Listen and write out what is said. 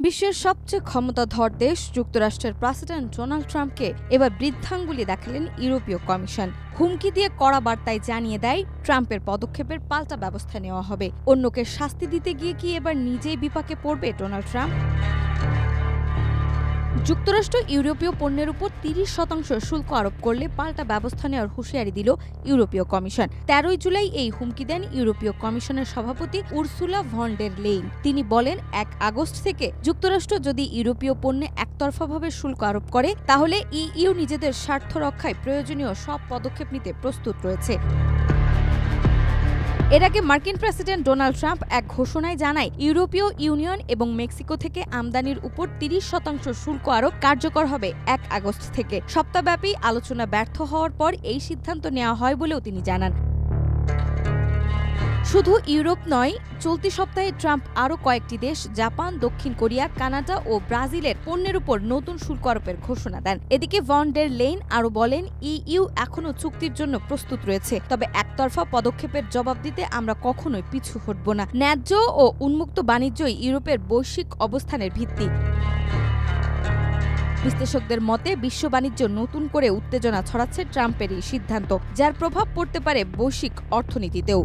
বিশ্বের সবচেয়ে ক্ষমতাধর দেশ যুক্তরাষ্ট্রের প্রেসিডেন্ট ডোনাল্ড ট্রাম্পকে এবার বৃদ্ধাঙ্গুলি দেখালেন ইউরোপীয় কমিশন। হুমকি দিয়ে কড়া বার্তায় জানিয়ে দেয় ট্রাম্পের পদক্ষেপের পাল্টা ব্যবস্থা নেওয়া হবে। অন্যকে শাস্তি দিতে গিয়ে কি এবার নিজেই বিপাকে পড়বে ডোনাল্ড ট্রাম্প? যুক্তরাষ্ট্র ইউরোপীয় পণ্যের উপর ৩০% শুল্ক আরোপ করলে পাল্টা ব্যবস্থা নেওয়ার হুঁশিয়ারি দিল ইউরোপীয় কমিশন। ১৩ জুলাই এই হুমকি দেন ইউরোপীয় কমিশনের সভাপতি উর্সুলা ভন ডের লেইন। তিনি বলেন, ১ আগস্ট থেকে যুক্তরাষ্ট্র যদি ইউরোপীয় পণ্যে একতরফাভাবে শুল্ক আরোপ করে, তাহলে ইইউ নিজেদের স্বার্থ রক্ষায় প্রয়োজনীয় সব পদক্ষেপ নিতে প্রস্তুত রয়েছে। এর আগে মার্কিন প্রেসিডেন্ট ডোনাল্ড ট্রাম্প এক ঘোষণায় জানায়, ইউরোপীয় ইউনিয়ন এবং মেক্সিকো থেকে আমদানির উপর ৩০% শুল্ক আরোপ কার্যকর হবে ১ আগস্ট থেকে। সপ্তাহব্যাপী আলোচনা ব্যর্থ হওয়ার পর এই সিদ্ধান্ত নেওয়া হয় বলেও তিনি জানান। শুধু ইউরোপ নয়, চলতি সপ্তাহে ট্রাম্প আরও কয়েকটি দেশ জাপান, দক্ষিণ কোরিয়া, কানাডা ও ব্রাজিলের পণ্যের উপর নতুন শুল্ক আরোপের ঘোষণা দেন। এদিকে ভন ডের লেইন আরও বলেন, ইইউ এখনও চুক্তির জন্য প্রস্তুত রয়েছে, তবে একতরফা পদক্ষেপের জবাব দিতে আমরা কখনোই পিছু হটব না। ন্যায্য ও উন্মুক্ত বাণিজ্যই ইউরোপের বৈশ্বিক অবস্থানের ভিত্তি। বিশ্লেষকদের মতে, বিশ্ব বাণিজ্য নতুন করে উত্তেজনা ছড়াচ্ছে ট্রাম্পের এই সিদ্ধান্ত, যার প্রভাব পড়তে পারে বৈশ্বিক অর্থনীতিতেও।